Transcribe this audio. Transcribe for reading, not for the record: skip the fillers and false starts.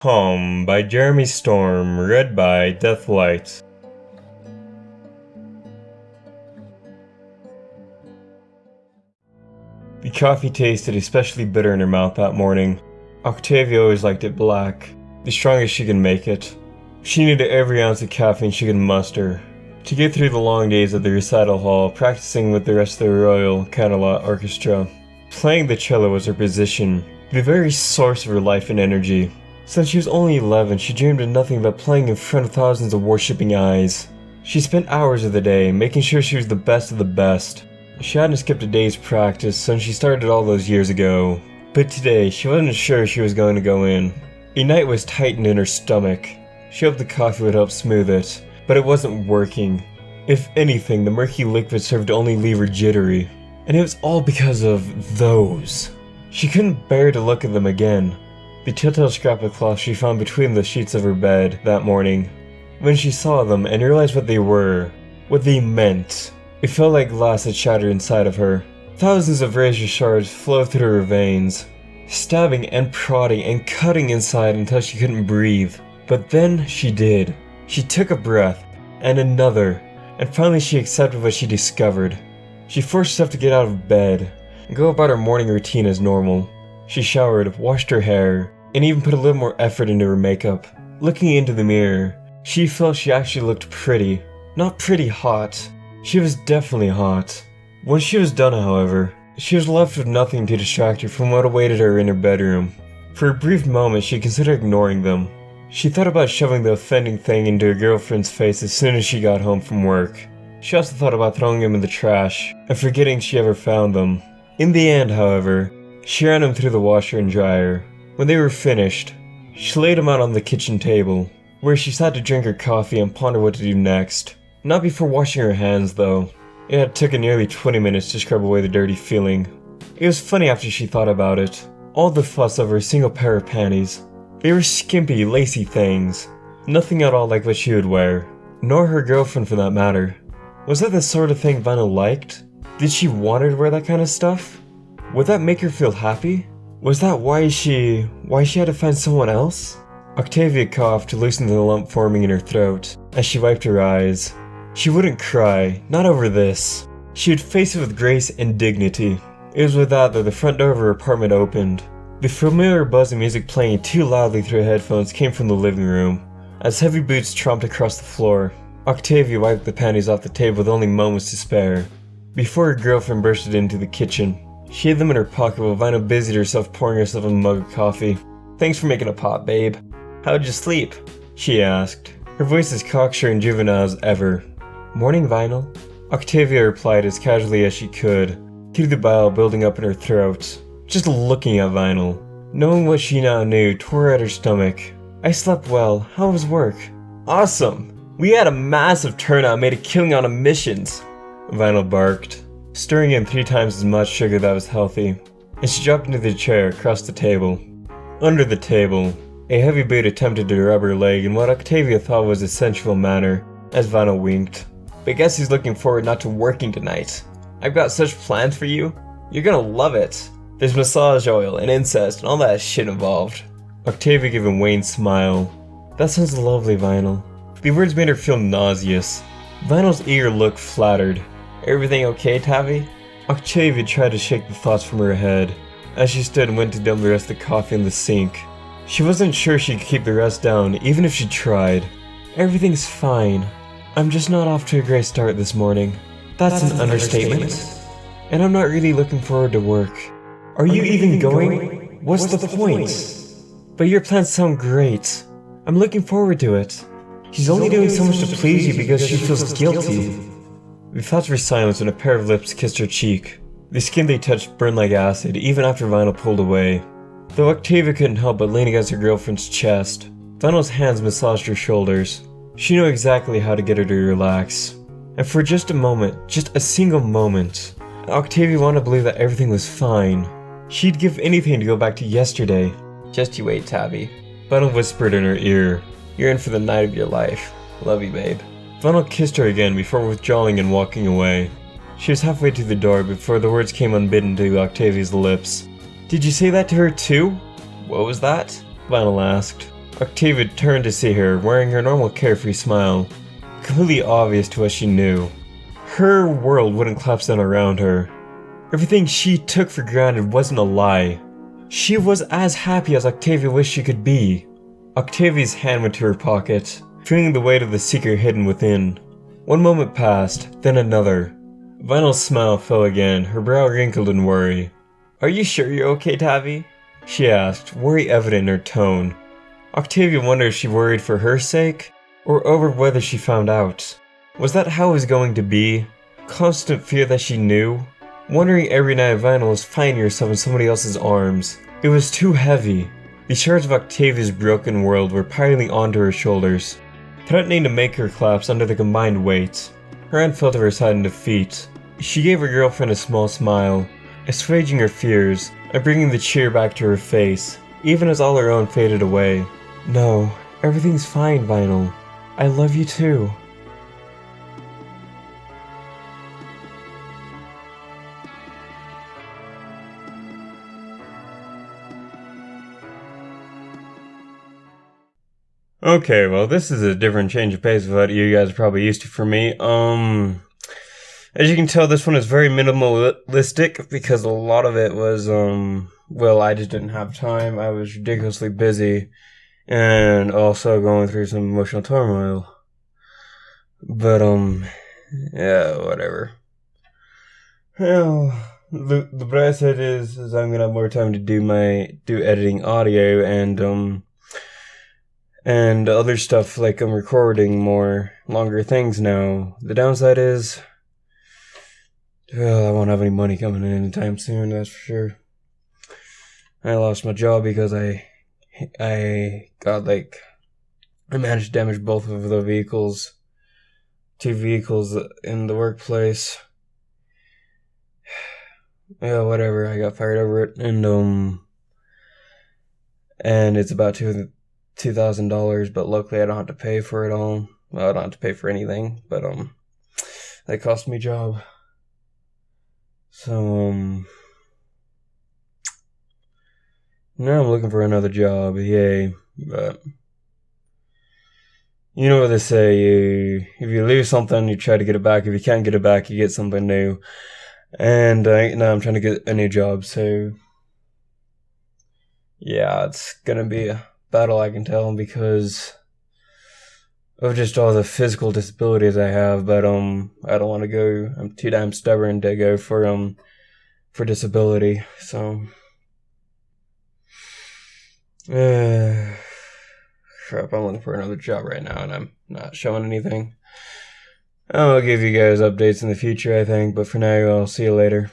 Home by Jeremy Storm, read by Deathlight. The coffee tasted especially bitter in her mouth that morning. Octavia always liked it black, the strongest she could make it. She needed every ounce of caffeine she could muster to get through the long days at the recital hall, practicing with the rest of the Royal Camelot Orchestra. Playing the cello was her position, the very source of her life and energy. Since she was only 11, she dreamed of nothing but playing in front of thousands of worshipping eyes. She spent hours of the day making sure she was the best of the best. She hadn't skipped a day's practice since she started all those years ago. But today, she wasn't sure she was going to go in. A knot was tightened in her stomach. She hoped the coffee would help smooth it, but it wasn't working. If anything, the murky liquid served to only leave her jittery. And it was all because of those. She couldn't bear to look at them again. The telltale scrap of cloth she found between the sheets of her bed that morning. When she saw them and realized what they were, what they meant, it felt like glass had shattered inside of her. Thousands of razor shards flowed through her veins, stabbing and prodding and cutting inside until she couldn't breathe. But then she did. She took a breath, and another, and finally she accepted what she discovered. She forced herself to get out of bed and go about her morning routine as normal. She showered, washed her hair, and even put a little more effort into her makeup. Looking into the mirror, she felt she actually looked pretty. Not pretty hot. She was definitely hot. When she was done, however, she was left with nothing to distract her from what awaited her in her bedroom. For a brief moment, she considered ignoring them. She thought about shoving the offending thing into her girlfriend's face as soon as she got home from work. She also thought about throwing them in the trash and forgetting she ever found them. In the end, however, she ran them through the washer and dryer. When they were finished, she laid them out on the kitchen table, where she sat to drink her coffee and ponder what to do next. Not before washing her hands, though. It had taken nearly 20 minutes to scrub away the dirty feeling. It was funny after she thought about it. All the fuss over a single pair of panties. They were skimpy, lacy things. Nothing at all like what she would wear. Nor her girlfriend for that matter. Was that the sort of thing Vinyl liked? Did she want her to wear that kind of stuff? Would that make her feel happy? Was that why she had to find someone else? Octavia coughed to loosen the lump forming in her throat as she wiped her eyes. She wouldn't cry, not over this. She would face it with grace and dignity. It was with that the front door of her apartment opened. The familiar buzz of music playing too loudly through headphones came from the living room. As heavy boots tromped across the floor, Octavia wiped the panties off the table with only moments to spare, before her girlfriend bursted into the kitchen. She had them in her pocket while Vinyl busied herself pouring herself a mug of coffee. "Thanks for making a pot, babe. How'd you sleep?" she asked, her voice as cocksure and juvenile as ever. "Morning, Vinyl." Octavia replied as casually as she could, through the bile building up in her throat. Just looking at Vinyl, knowing what she now knew, tore at her stomach. "I slept well. How was work?" "Awesome! We had a massive turnout and made a killing on emissions," Vinyl barked, stirring in 3 times as much sugar that was healthy, and she dropped into the chair across the table. Under the table, a heavy boot attempted to rub her leg in what Octavia thought was a sensual manner, as Vinyl winked. "But guess who's looking forward not to working tonight? I've got such plans for you. You're gonna love it. There's massage oil and incest and all that shit involved." Octavia gave a wan smile. "That sounds lovely, Vinyl." The words made her feel nauseous. Vinyl's eager look flattered. "Everything okay, Tavi?" Octavia tried to shake the thoughts from her head, as she stood and went to dump the rest of the coffee in the sink. She wasn't sure she could keep the rest down, even if she tried. "Everything's fine. I'm just not off to a great start this morning." That's an understatement. "And I'm not really looking forward to work." Are you even going? What's the point?" "But your plans sound great. I'm looking forward to it." She's only doing so much to please you because she feels guilty. The thoughts were silenced when a pair of lips kissed her cheek. The skin they touched burned like acid, even after Vinyl pulled away. Though Octavia couldn't help but lean against her girlfriend's chest, Vinyl's hands massaged her shoulders. She knew exactly how to get her to relax. And for just a moment, just a single moment, Octavia wanted to believe that everything was fine. She'd give anything to go back to yesterday. "Just you wait, Tabby," Vinyl whispered in her ear. "You're in for the night of your life. Love you, babe." Vinyl kissed her again before withdrawing and walking away. She was halfway to the door before the words came unbidden to Octavia's lips. "Did you say that to her too?" "What was that?" Vinyl asked. Octavia turned to see her, wearing her normal carefree smile, completely obvious to what she knew. Her world wouldn't collapse down around her. Everything she took for granted wasn't a lie. She was as happy as Octavia wished she could be. Octavia's hand went to her pocket, feeling the weight of the secret hidden within. One moment passed, then another. Vinyl's smile fell again, her brow wrinkled in worry. "Are you sure you're okay, Tavi?" she asked, worry evident in her tone. Octavia wondered if she worried for her sake, or over whether she found out. Was that how it was going to be? Constant fear that she knew? Wondering every night Vinyl was finding herself in somebody else's arms. It was too heavy. The shards of Octavia's broken world were piling onto her shoulders, threatening to make her collapse under the combined weight. Her hand fell to her side in defeat. She gave her girlfriend a small smile, assuaging her fears and bringing the cheer back to her face, even as all her own faded away. "No, everything's fine, Vinyl. I love you too." Okay, well, this is a different change of pace of what you guys are probably used to for me. As you can tell, this one is very minimalistic because a lot of it was, well, I just didn't have time. I was ridiculously busy and also going through some emotional turmoil. But, yeah, whatever. Well, the bright side is I'm gonna have more time to do editing audio and other stuff, like I'm recording more longer things now. The downside is, well, I won't have any money coming in anytime soon, that's for sure. I lost my job because I managed to damage both of the vehicles. 2 vehicles in the workplace. Yeah, whatever, I got fired over it, and it's about $2,000, but luckily I don't have to pay for it all. Well, I don't have to pay for anything, but that cost me a job. So now I'm looking for another job, yay. But you know what they say, if you lose something, you try to get it back. If you can't get it back, you get something new. And now I'm trying to get a new job, so yeah, it's gonna be a battle, I can tell, because of just all the physical disabilities I have. But I don't want to go. I'm too damn stubborn to go for disability. So crap, I'm looking for another job right now, and I'm not showing anything. I'll give you guys updates in the future, I think, but for now, I'll see you later.